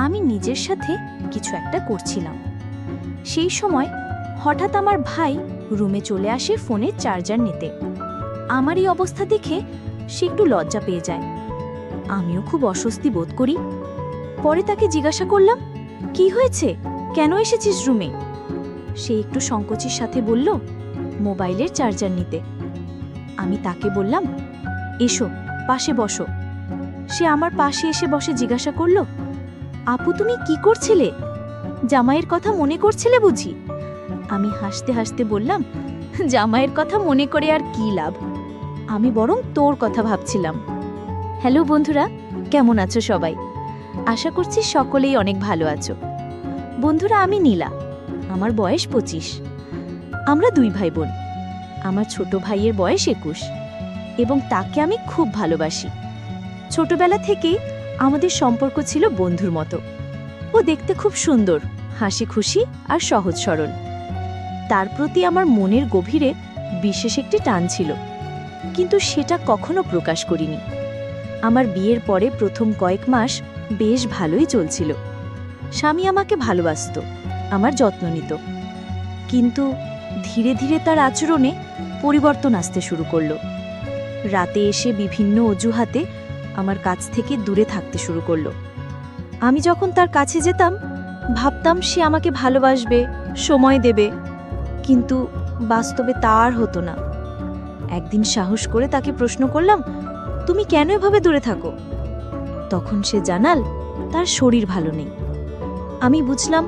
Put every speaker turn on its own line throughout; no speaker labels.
আমি নিজের সাথে কিছু একটা করছিলাম। সেই সময় হঠাৎ আমার ভাই রুমে চলে আসে ফোনের চার্জার নিতে। আমার এই অবস্থা দেখে সে একটু লজ্জা পেয়ে যায়। আমিও খুব অস্বস্তি বোধ করি। পরে তাকে জিজ্ঞাসা করলাম, কি হয়েছে, কেন এসেছিস রুমে? সে একটু সংকোচের সাথে বলল, মোবাইলের চার্জার নিতে। আমি তাকে বললাম, এসো পাশে বসো। সে আমার পাশে এসে বসে জিজ্ঞাসা করল, আপু তুমি কি করছিলে? জামাইয়ের কথা মনে করছিলে বুঝি? আমি হাসতে হাসতে বললাম, জামাইয়ের কথা মনে করে আর কি লাভ, আমি বরং তোর কথা ভাবছিলাম। হ্যালো বন্ধুরা, কেমন আছো সবাই? আশা করছি সকলেই অনেক ভালো আছো। বন্ধুরা, আমি নীলা, আমার বয়স 25। আমরা 2 ভাই বোন। আমার ছোট ভাইয়ের বয়স 21 এবং তাকে আমি খুব ভালোবাসি। ছোটবেলা থেকেই আমাদের সম্পর্ক ছিল বন্ধুর মতো। ও দেখতে খুব সুন্দর, হাসি খুশি আর সহজ সরল। তার প্রতি আমার মনের গভীরে বিশেষ একটি টান ছিল, কিন্তু সেটা কখনো প্রকাশ করিনি। আমার বিয়ের পরে প্রথম কয়েক মাস বেশ ভালোই চলছিল। স্বামী আমাকে ভালোবাসত, আমার যত্ন নিত। কিন্তু ধীরে ধীরে তার আচরণে পরিবর্তন আসতে শুরু করল। রাতে এসে বিভিন্ন অজুহাতে আমার কাছ থেকে দূরে থাকতে শুরু করল। আমি যখন তার কাছে যেতাম ভাবতাম সে আমাকে ভালোবাসবে, সময় দেবে, কিন্তু বাস্তবে তা আর হতো না। একদিন সাহস করে তাকে প্রশ্ন করলাম, তুমি কেন এভাবে দূরে থাকো? তখন সে জানাল, তার শরীর ভালো নেই। আমি বুঝলাম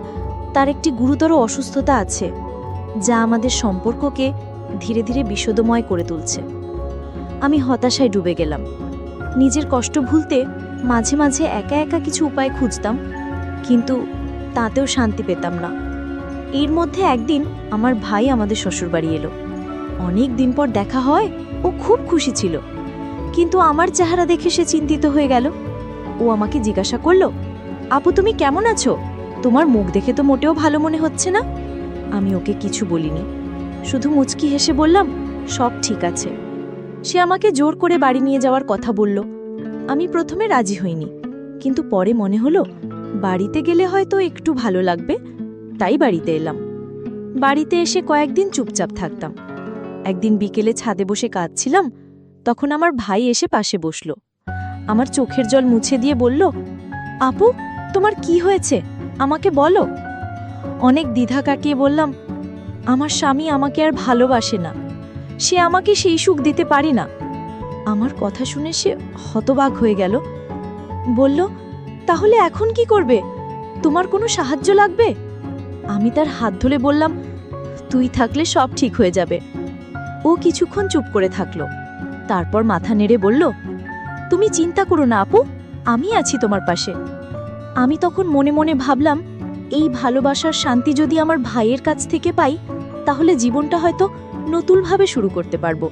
তার একটি গুরুতর অসুস্থতা আছে, যা আমাদের সম্পর্ককে ধীরে ধীরে বিষাদময় করে তুলছে। আমি হতাশায় ডুবে গেলাম। নিজের কষ্ট ভুলতে মাঝে মাঝে একা একা কিছু উপায় খুঁজতাম, কিন্তু তাতেও শান্তি পেতাম না। এর মধ্যে একদিন আমার ভাই আমাদের শ্বশুরবাড়ি এলো। অনেক দিন পর দেখা হয়, ও খুব খুশি ছিল, কিন্তু আমার চেহারা দেখে সে চিন্তিত হয়ে গেল। ও আমাকে জিজ্ঞাসা করল, আপু তুমি কেমন আছো? তোমার মুখ দেখে তো মোটেও ভালো মনে হচ্ছে না। আমি ওকে কিছু বলিনি, শুধু মুচকি হেসে বললাম, সব ঠিক আছে। সে আমাকে জোর করে বাড়ি নিয়ে যাওয়ার কথা বলল। আমি প্রথমে রাজি হইনি, কিন্তু পরে মনে হলো বাড়িতে গেলে হয়তো একটু ভালো লাগবে, তাই বাড়িতে এলাম। বাড়িতে এসে কয়েকদিন চুপচাপ থাকতাম। একদিন বিকেলে ছাদে বসে কাঁদছিলাম, তখন আমার ভাই এসে পাশে বসল। আমার চোখের জল মুছে দিয়ে বলল, আপু তোমার কি হয়েছে, আমাকে বলো। অনেক দ্বিধা কাটিয়ে বললাম, আমার স্বামী আমাকে আর ভালোবাসে না, সে আমাকে সেই সুখ দিতে পারে না। আমার কথা শুনে সে হতবাক হয়ে গেল। বলল, তাহলে এখন কি করবে? তোমার কোনো সাহায্য লাগবে? আমি তার হাত ধরে বললাম, তুই থাকলে সব ঠিক হয়ে যাবে। ও কিছুক্ষণ চুপ করে থাকলো, তারপর মাথা নেড়ে বলল, তুমি চিন্তা করো না আপু, আমি আছি তোমার পাশে। আমি তখন মনে মনে ভাবলাম, এই ভালোবাসার শান্তি যদি আমার ভাইয়ের কাছ থেকে পাই, তাহলে জীবনটা হয়তো নতুনভাবে শুরু করতে পারবো।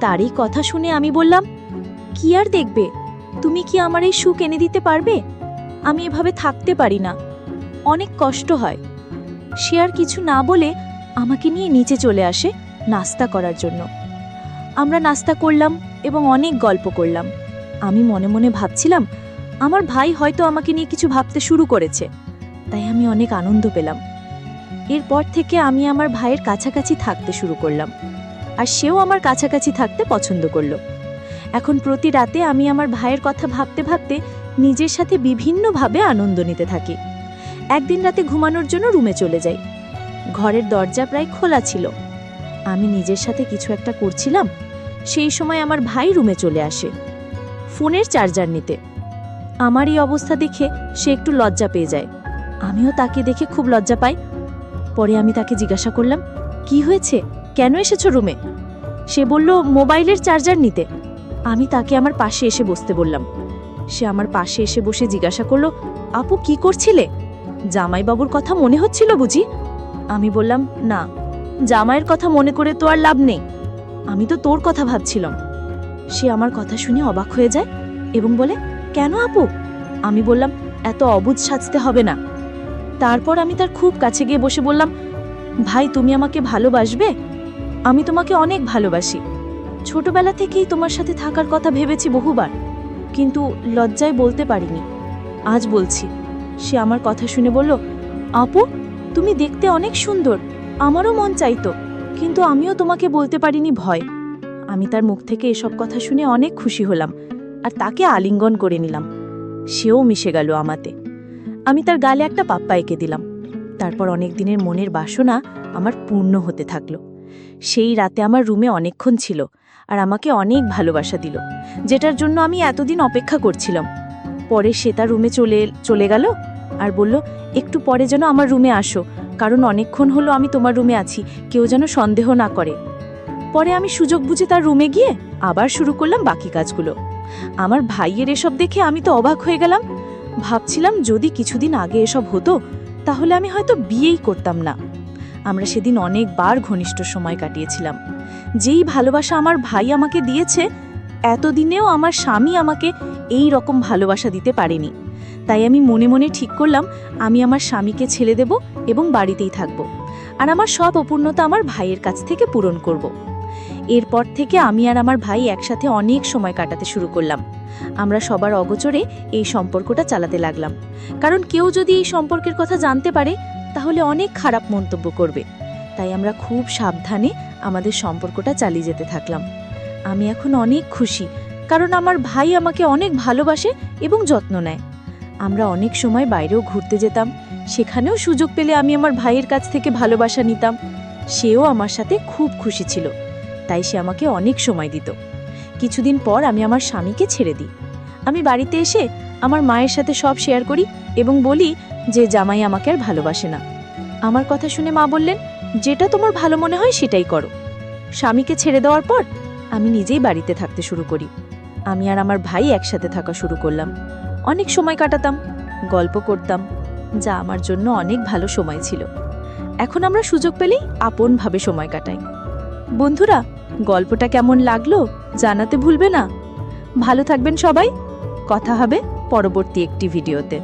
তারই কথা শুনে আমি বললাম, কি আর দেখবে, তুমি কি আমার এই সুখ এনে দিতে পারবে? আমি এভাবে থাকতে পারি না, অনেক কষ্ট হয়। সে আর কিছু না বলে আমাকে নিয়ে নিচে চলে আসে নাস্তা করার জন্য। আমরা নাস্তা করলাম এবং অনেক গল্প করলাম। আমি মনে মনে ভাবছিলাম, আমার ভাই হয়তো আমাকে নিয়ে কিছু ভাবতে শুরু করেছে, তাই আমি অনেক আনন্দ পেলাম। এরপর থেকে আমি আমার ভাইয়ের কাছাকাছি থাকতে শুরু করলাম, আর সেও আমার কাছাকাছি থাকতে পছন্দ করল। এখন প্রতি রাতে আমি আমার ভাইয়ের কথা ভাবতে ভাবতে নিজের সাথে বিভিন্নভাবে আনন্দ নিতে থাকি। একদিন রাতে ঘুমানোর জন্য রুমে চলে যাই। ঘরের দরজা প্রায় খোলা ছিল। আমি নিজের সাথে কিছু একটা করছিলাম, সেই সময় আমার ভাই রুমে চলে আসে ফোনের চার্জার নিতে। আমার এই অবস্থা দেখে সে একটু লজ্জা পেয়ে যায়। আমিও তাকে দেখে খুব লজ্জা পাই। পরে আমি তাকে জিজ্ঞাসা করলাম, কি হয়েছে, কেন এসেছো রুমে? সে বলল, মোবাইলের চার্জার নিতে। আমি তাকে আমার পাশে এসে বসতে বললাম। সে আমার পাশে এসে বসে জিজ্ঞাসা করল, আপু কি করছিলে? জামাইবাবুর কথা মনে হচ্ছিল বুঝি? আমি বললাম, না, জামাইয়ের কথা মনে করে তো আর লাভ নেই, আমি তো তোর কথা ভাবছিলাম। সে আমার কথা শুনে অবাক হয়ে যায় এবং বলে, কেন আপু? আমি বললাম, এত অবুঝ সাজতে হবে না। তারপর আমি তার খুব কাছে গিয়ে বসে বললাম, ভাই তুমি আমাকে ভালোবাসবে? আমি তোমাকে অনেক ভালোবাসি। ছোটবেলা থেকেই তোমার সাথে থাকার কথা ভেবেছি বহুবার, কিন্তু লজ্জায় বলতে পারিনি। আজ বলছি, সে আমার কথা শুনে বলল, আপু, তুমি দেখতে অনেক সুন্দর, আমারও মন চাইতো, কিন্তু আমিও তোমাকে বলতে পারিনি ভয়। আমি তার মুখ থেকে এসব কথা শুনে অনেক খুশি হলাম আর তাকে আলিঙ্গন করে নিলাম। সেও মিশে গেল আমাতে। আমি তার গালে একটা পাপ্পা এঁকে দিলাম। তারপর অনেক দিনের মনের বাসনা আমার পূর্ণ হতে থাকলো। সেই রাতে আমার রুমে অনেকক্ষণ ছিল আর আমাকে অনেক ভালোবাসা দিল, যেটার জন্য আমি এতদিন অপেক্ষা করছিলাম। পরে সে তার রুমে চলে গেল আর বলল, একটু পরে যেন আমার রুমে আসো, কারণ অনেকক্ষণ হলো আমি তোমার রুমে আছি, কেউ যেন সন্দেহ না করে। পরে আমি সুযোগ বুঝে তার রুমে গিয়ে আবার শুরু করলাম বাকি কাজগুলো। আমার ভাইয়ের এসব দেখে আমি তো অবাক হয়ে গেলাম। ভাবছিলাম যদি কিছুদিন আগে এসব হতো তাহলে আমি হয়তো বিয়েই করতাম না। আমরা সেদিন অনেকবার ঘনিষ্ঠ সময় কাটিয়েছিলাম। যেই ভালোবাসা আমার ভাই আমাকে দিয়েছে, এতদিনেও আমার স্বামী আমাকে এই রকম ভালোবাসা দিতে পারেনি। তাই আমি মনে মনে ঠিক করলাম আমি আমার স্বামীকে ছেড়ে দেব এবং বাড়িতেই থাকব, আর আমার সব অপূর্ণতা আমার ভাইয়ের কাছ থেকে পূরণ করব। এরপর থেকে আমি আর আমার ভাই একসাথে অনেক সময় কাটাতে শুরু করলাম। আমরা সবার অগোচরে এই সম্পর্কটা চালাতে লাগলাম, কারণ কেউ যদি এই সম্পর্কের কথা জানতে পারে তাহলে অনেক খারাপ মন্তব্য করবে। তাই আমরা খুব সাবধানে আমাদের সম্পর্কটা চালিয়ে যেতে থাকলাম। আমি এখন অনেক খুশি, কারণ আমার ভাই আমাকে অনেক ভালোবাসে এবং যত্ন নেয়। আমরা অনেক সময় বাইরেও ঘুরতে যেতাম, সেখানেও সুযোগ পেলে আমি আমার ভাইয়ের কাছ থেকে ভালোবাসা নিতাম। সেও আমার সাথে খুব খুশি ছিল, তাই সে আমাকে অনেক সময় দিত। কিছুদিন পর আমি আমার স্বামীকে ছেড়ে দিই। আমি বাড়িতে এসে আমার মায়ের সাথে সব শেয়ার করি এবং বলি যে জামাই আমাকে আর ভালোবাসে না। আমার কথা শুনে মা বললেন, যেটা তোমার ভালো মনে হয় সেটাই করো। স্বামীকে ছেড়ে দেওয়ার পর আমি নিজেই বাড়িতে থাকতে শুরু করি। আমি আর আমার ভাই একসাথে থাকা শুরু করলাম। অনেক সময় কাটাতাম, গল্প করতাম, যা আমার জন্য অনেক ভালো সময় ছিল। এখন আমরা সুযোগ পেলেই আপনভাবে সময় কাটাই। বন্ধুরা, গল্পটা কেমন লাগলো জানাতে ভুলবে না। ভালো থাকবেন সবাই। কথা হবে পরবর্তী একটি ভিডিওতে।